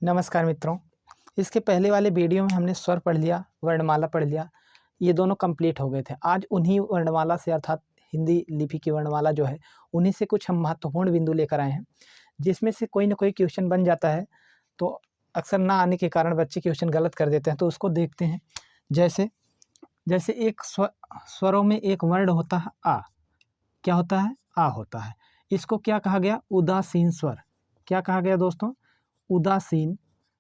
नमस्कार मित्रों। इसके पहले वाले वीडियो में हमने स्वर पढ़ लिया, वर्णमाला पढ़ लिया। ये दोनों कंप्लीट हो गए थे। आज उन्हीं वर्णमाला से अर्थात हिंदी लिपि की वर्णमाला जो है, उन्हीं से कुछ हम महत्वपूर्ण बिंदु लेकर आए हैं, जिसमें से कोई ना कोई क्वेश्चन बन जाता है। तो अक्सर ना आने के कारण बच्चे क्वेश्चन गलत कर देते हैं, तो उसको देखते हैं। जैसे जैसे एक स्वरों में एक वर्ण होता है आ। क्या होता है? आ होता है। इसको क्या कहा गया? उदासीन स्वर। क्या कहा गया दोस्तों? उदासीन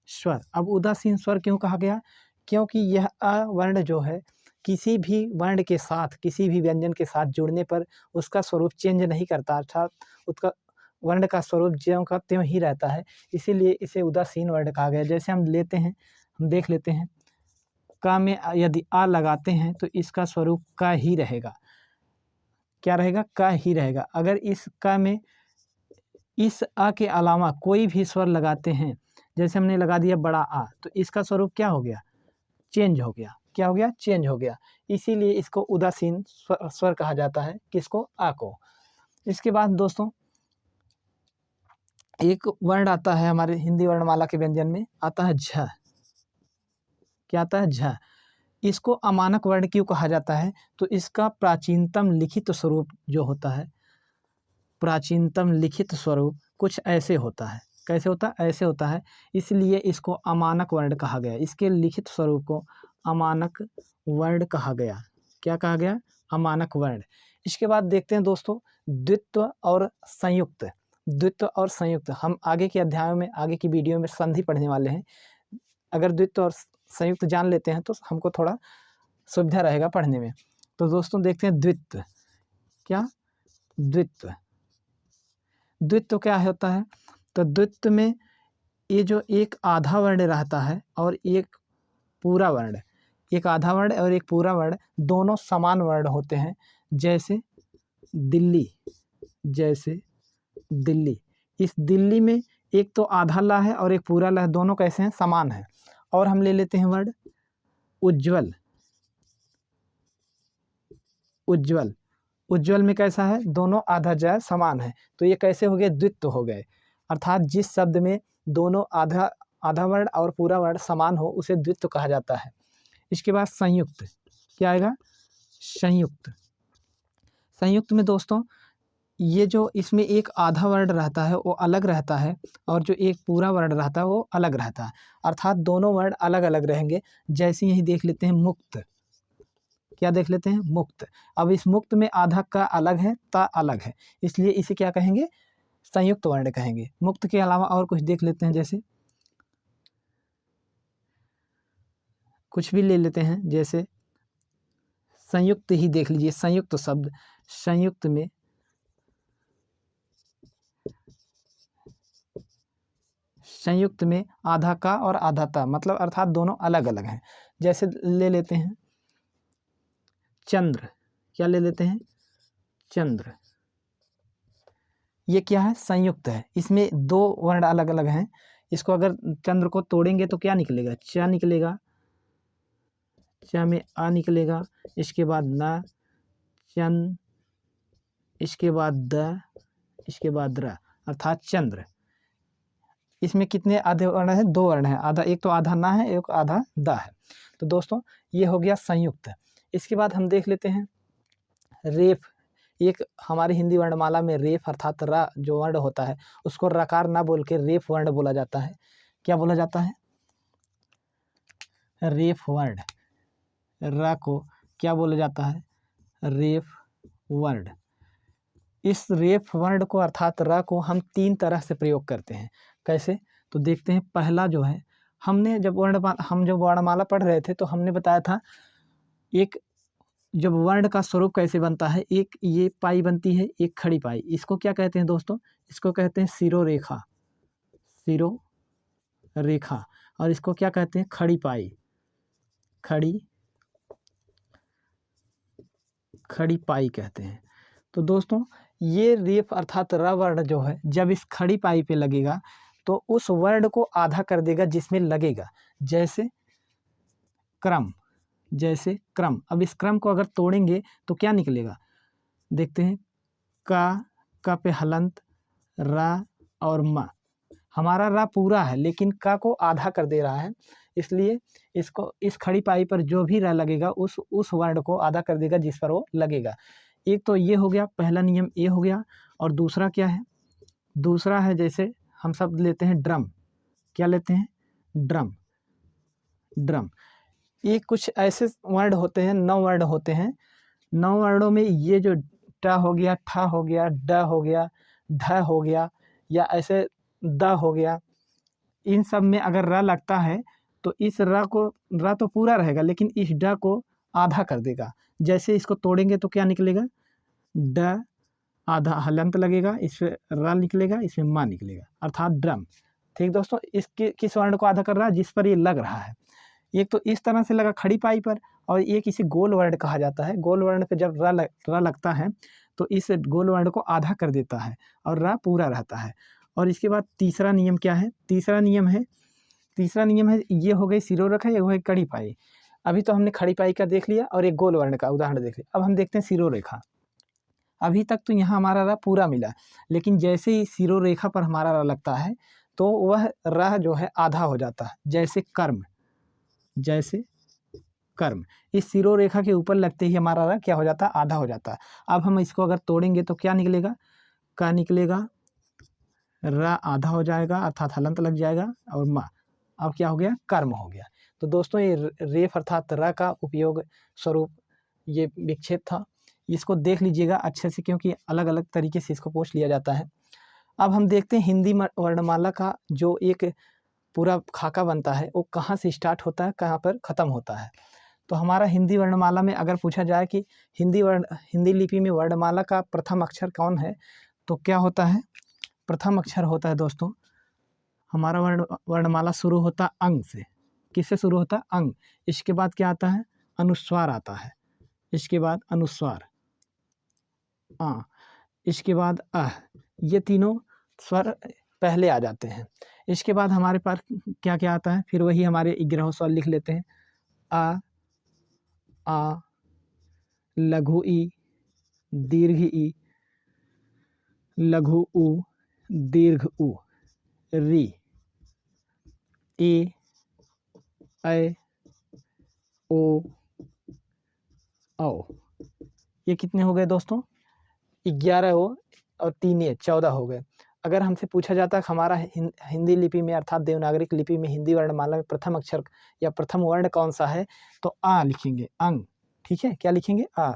स्वर। अब उदासीन स्वर क्यों कहा गया? क्योंकि यह अ वर्ण जो है, किसी भी वर्ण के साथ, किसी भी व्यंजन के साथ जुड़ने पर उसका स्वरूप चेंज नहीं करता, अर्थात उसका वर्ण का स्वरूप ज्यों का त्यों ही रहता है। इसीलिए इसे उदासीन वर्ण कहा गया। जैसे हम देख लेते हैं, का में यदि आ लगाते हैं तो इसका स्वरूप का ही रहेगा। क्या रहेगा? का ही रहेगा। अगर इस का में इस अ के अलावा कोई भी स्वर लगाते हैं, जैसे हमने लगा दिया बड़ा आ, तो इसका स्वरूप क्या हो गया? चेंज हो गया। क्या हो गया? चेंज हो गया। इसीलिए इसको उदासीन स्वर कहा जाता है। किसको? आ को। इसके बाद दोस्तों एक वर्ण आता है हमारे हिंदी वर्णमाला के व्यंजन में, आता है झ। क्या आता है? झ। इसको अमानक वर्ण क्यों कहा जाता है? तो इसका प्राचीनतम लिखित स्वरूप जो होता है, प्राचीनतम लिखित स्वरूप कुछ ऐसे होता है। कैसे होता है? ऐसे होता है। इसलिए इसको अमानक वर्ण कहा गया। इसके लिखित स्वरूप को अमानक वर्ण कहा गया। क्या कहा गया? अमानक वर्ण। इसके बाद देखते हैं दोस्तों द्वित्व और संयुक्त। द्वित्व और संयुक्त हम आगे के अध्यायों में, आगे की वीडियो में संधि पढ़ने वाले हैं। अगर द्वित्व और संयुक्त जान लेते हैं तो हमको थोड़ा सुविधा रहेगा पढ़ने में। तो दोस्तों देखते हैं द्वित्व। क्या? द्वित्व। द्वित्व क्या होता है? तो द्वित्व में ये जो एक आधा वर्ण रहता है और एक पूरा वर्ण, एक आधा वर्ण और एक पूरा वर्ण, दोनों समान वर्ण होते हैं। जैसे दिल्ली, जैसे दिल्ली। इस दिल्ली में एक तो आधा ला है और एक पूरा ला है, दोनों कैसे हैं? समान है। और हम ले लेते हैं वर्ण उज्ज्वल। उज्ज्वल, उज्ज्वल में कैसा है? दोनों आधा जय समान है। तो ये कैसे हो गए? द्वित्व हो गए। अर्थात जिस शब्द में दोनों आधा आधा वर्ण और पूरा वर्ण समान हो उसे द्वित्व कहा जाता है। इसके बाद संयुक्त। क्या आएगा? संयुक्त। संयुक्त में दोस्तों ये जो इसमें एक आधा वर्ण रहता है वो अलग रहता है और जो एक पूरा वर्ण रहता है वो अलग रहता है, अर्थात दोनों वर्ण अलग अलग रहेंगे। जैसे यही देख लेते हैं मुक्त। क्या देख लेते हैं? मुक्त। अब इस मुक्त में आधा का अलग है, ता अलग है, इसलिए इसे क्या कहेंगे? संयुक्त वर्ण कहेंगे। मुक्त के अलावा और कुछ देख लेते हैं, जैसे कुछ भी ले लेते हैं, जैसे संयुक्त ही देख लीजिए। संयुक्त शब्द, संयुक्त में संयुक्त में आधा का और आधा ता, मतलब अर्थात दोनों अलग अलग हैं। जैसे ले लेते हैं चंद्र। क्या ले लेते हैं? चंद्र। ये क्या है? संयुक्त है। इसमें दो वर्ण अलग अलग हैं। इसको अगर चंद्र को तोड़ेंगे तो क्या निकलेगा? च निकलेगा। च में आ निकलेगा। इसके बाद न, चंद, इसके बाद द, इसके बाद र, अर्थात चंद्र। इसमें कितने आधे वर्ण हैं? दो वर्ण हैं। आधा, एक तो आधा ना है, एक आधा दा है। तो दोस्तों ये हो गया संयुक्त। इसके बाद हम देख लेते हैं रेफ। एक हमारी हिंदी वर्णमाला में रेफ अर्थात रा जो वर्ण होता है उसको रकार ना बोल के रेफ वर्ण बोला जाता है। क्या बोला जाता है? रेफ वर्ण। रा को क्या बोला जाता है? रेफ वर्ण। इस रेफ वर्ण को अर्थात रा को हम तीन तरह से प्रयोग करते हैं। कैसे? तो देखते हैं। पहला जो है, हम जब वर्णमाला पढ़ रहे थे तो हमने बताया था एक जब वर्ण का स्वरूप कैसे बनता है, एक ये पाई बनती है, एक खड़ी पाई। इसको क्या कहते हैं दोस्तों? इसको कहते हैं सिरोरेखा। सिरोरेखा। और इसको क्या कहते हैं? खड़ी पाई। खड़ी पाई कहते हैं। तो दोस्तों ये रेफ अर्थात र वर्ण जो है, जब इस खड़ी पाई पे लगेगा तो उस वर्ण को आधा कर देगा जिसमें लगेगा। जैसे क्रम, जैसे क्रम। अब इस क्रम को अगर तोड़ेंगे तो क्या निकलेगा? देखते हैं। का पे हलंत, रा और म। हमारा रा पूरा है लेकिन का को आधा कर दे रहा है, इसलिए इसको इस खड़ी पाई पर जो भी रा लगेगा उस वर्ण को आधा कर देगा जिस पर वो लगेगा। एक तो ये हो गया, पहला नियम ये हो गया। और दूसरा क्या है, दूसरा है जैसे हम शब्द लेते हैं ड्रम। क्या लेते हैं? ड्रम। ड्रम ये कुछ ऐसे वर्ण होते हैं, 9 वर्ण होते हैं। 9 वर्णों में ये जो ट हो गया, ठ हो गया, ड हो गया, ढ हो गया, या ऐसे द हो गया, इन सब में अगर र लगता है तो इस र तो पूरा रहेगा लेकिन इस ड को आधा कर देगा। जैसे इसको तोड़ेंगे तो क्या निकलेगा? ड आधा हलंत लगेगा, इसमें र निकलेगा, इसमें मा निकलेगा, अर्थात ड्रम। ठीक दोस्तों, इसके किस वर्ण को आधा कर रहा है? जिस पर ये लग रहा है। एक तो इस तरह से लगा खड़ी पाई पर, और ये किसी गोल वर्ण कहा जाता है। गोल वर्ण पे जब र लगता है तो इस गोल वर्ण को आधा कर देता है और र पूरा रहता है। और इसके बाद तीसरा नियम क्या है? तीसरा नियम है ये हो गई सिरोरेखा, ये हो गई खड़ी पाई। अभी तो हमने खड़ी पाई का देख लिया और एक गोल वर्ण का उदाहरण देख लिया। अब हम देखते हैं सिरोरेखा। अभी तक तो यहाँ हमारा र पूरा मिला, लेकिन जैसे ही सिरोरेखा पर हमारा र लगता है तो वह र जो है आधा हो जाता है। जैसे कर्म, जैसे कर्म, इस सिरोरेखा के ऊपर लगते ही हमारा र क्या हो जाता है? आधा हो जाता है। अब हम इसको अगर तोड़ेंगे तो क्या निकलेगा? का निकलेगा, र आधा हो जाएगा अर्थात हलंत लग जाएगा, और मा। अब क्या हो गया? कर्म हो गया। तो दोस्तों ये रेफ अर्थात र का उपयोग स्वरूप ये विक्षेप था। इसको देख लीजिएगा अच्छे से, क्योंकि अलग अलग तरीके से इसको पूछ लिया जाता है। अब हम देखते हैं हिंदी वर्णमाला का जो एक पूरा खाका बनता है वो कहाँ से स्टार्ट होता है, कहाँ पर ख़त्म होता है। तो हमारा हिंदी वर्णमाला में अगर पूछा जाए कि हिंदी लिपि में वर्णमाला का प्रथम अक्षर कौन है, तो क्या होता है? प्रथम अक्षर होता है दोस्तों हमारा वर्णमाला शुरू होता अंग से। किससे शुरू होता है? अंग। इसके बाद क्या आता है? अनुस्वार आता है। इसके बाद अनुस्वार, इसके बाद अ। ये तीनों स्वर पहले आ जाते हैं। इसके बाद हमारे पास क्या क्या आता है? फिर वही हमारे 11 स्वर लिख लेते हैं। आ, लघु ई, दीर्घ ई, लघु उ, दीर्घ उ, री, ए, ऐ, ओ, औ। ये कितने हो गए दोस्तों? 11 हो और 3 ये 14 हो गए। अगर हमसे पूछा जाता है कि हमारा हिंदी लिपि में अर्थात देवनागरी लिपि में हिंदी वर्णमाला में प्रथम अक्षर या प्रथम वर्ण कौन सा है, तो आ लिखेंगे, अंग। ठीक है, क्या लिखेंगे? आ।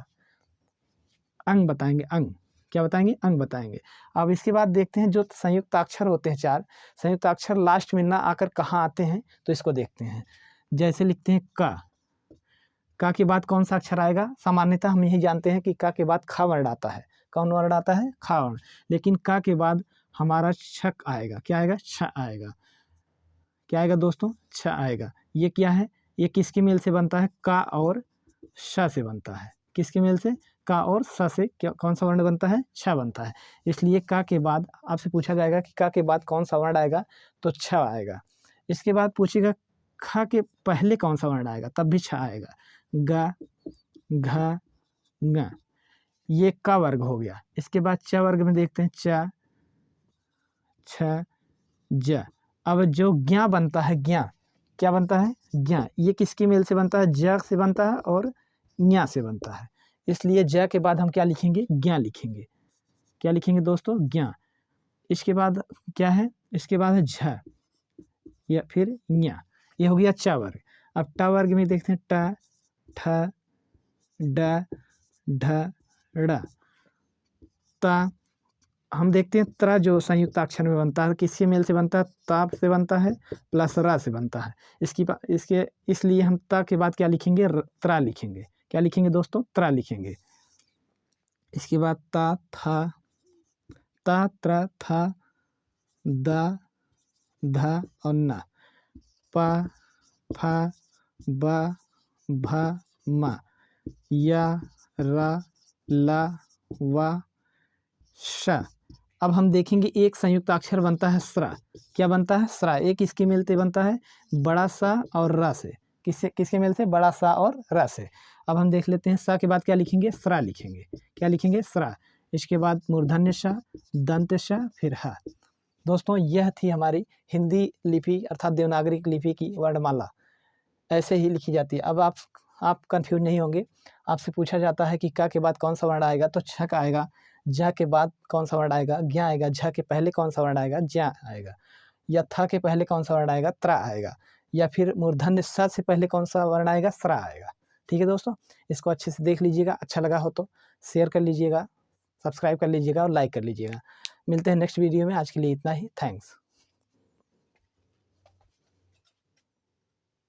अंग बताएंगे, अंग। क्या बताएंगे? अंग बताएंगे। अब इसके बाद देखते हैं जो संयुक्त अक्षर होते हैं 4 संयुक्त अक्षर लास्ट में ना आकर कहाँ आते हैं, तो इसको देखते हैं। जैसे लिखते हैं का के बाद कौन सा अक्षर आएगा? सामान्यतः हम यही जानते हैं कि का के बाद खा वर्ण आता है। कौन वर्ण आता है? खा वर्ण। लेकिन का के बाद हमारा छक आएगा। क्या आएगा? छ आएगा। क्या आएगा दोस्तों? छ आएगा। ये क्या है? ये किसके मेल से बनता है? का और श से बनता है। किसके मेल से? का और स से क्या कौन सा वर्ण बनता है? छ बनता है। इसलिए का के बाद आपसे पूछा जाएगा कि का के बाद कौन सा वर्ण आएगा, तो छ आएगा। इसके बाद पूछेगा ख के पहले कौन सा वर्ण आएगा, तब भी छ आएगा। ग, घ, ङ। ये का वर्ग हो गया। इसके बाद च वर्ग में देखते हैं च, छ, ज। अब जो ज्ञा बनता है, ज्ञा क्या बनता है? ज्ञा। ये किसके मेल से बनता है? ज से बनता है और ञा से बनता है। इसलिए ज के बाद हम क्या लिखेंगे? ज्ञा लिखेंगे। क्या लिखेंगे दोस्तों? ज्ञा। इसके बाद क्या है? इसके बाद है झ या फिर ञा। ये हो गया च वर्ग। अब ट वर्ग में देखते हैं ट, ठ, ड, ढ, ड़। ता हम देखते हैं त्र जो संयुक्त अक्षर में बनता है किसके मेल से बनता है? ताप से बनता है प्लस रा से बनता है। इसके इसलिए हम ता के बाद क्या लिखेंगे? त्रा लिखेंगे। क्या लिखेंगे दोस्तों? त्रा लिखेंगे। इसके बाद ता, था, ता, त्र, था, दा, धा और ना। पा, फा, बा, भा, मा, या, रा, ला, वा, श। अब हम देखेंगे एक संयुक्त अक्षर बनता है स्रा। क्या बनता है? स्रा। एक इसके मेल से बनता है बड़ा सा और रा से। किसके मेल से? बड़ा सा और रा से। अब हम देख लेते हैं सा के बाद क्या लिखेंगे? स्रा लिखेंगे। क्या लिखेंगे? स्रा। इसके बाद मूर्धन्य श, दंत श, फिर ह। दोस्तों यह थी हमारी हिंदी लिपि अर्थात देवनागरी लिपि की वर्णमाला, ऐसे ही लिखी जाती है। अब आप कंफ्यूज नहीं होंगे। आपसे पूछा जाता है कि क के बाद कौन सा वर्ण आएगा, तो छक आएगा। ज के बाद कौन सा वर्ण आएगा, ज्ञ आएगा। झ के पहले कौन सा वर्ण आएगा, ज्ञ आएगा। या थ के पहले कौन सा वर्ण आएगा, त्र आएगा। या फिर मूर्धन्य स से पहले कौन सा वर्ण आएगा, स्र आएगा। ठीक है दोस्तों, इसको अच्छे से देख लीजिएगा। अच्छा लगा हो तो शेयर कर लीजिएगा, सब्सक्राइब कर लीजिएगा और लाइक कर लीजिएगा। मिलते हैं नेक्स्ट वीडियो में। आज के लिए इतना ही। थैंक्स।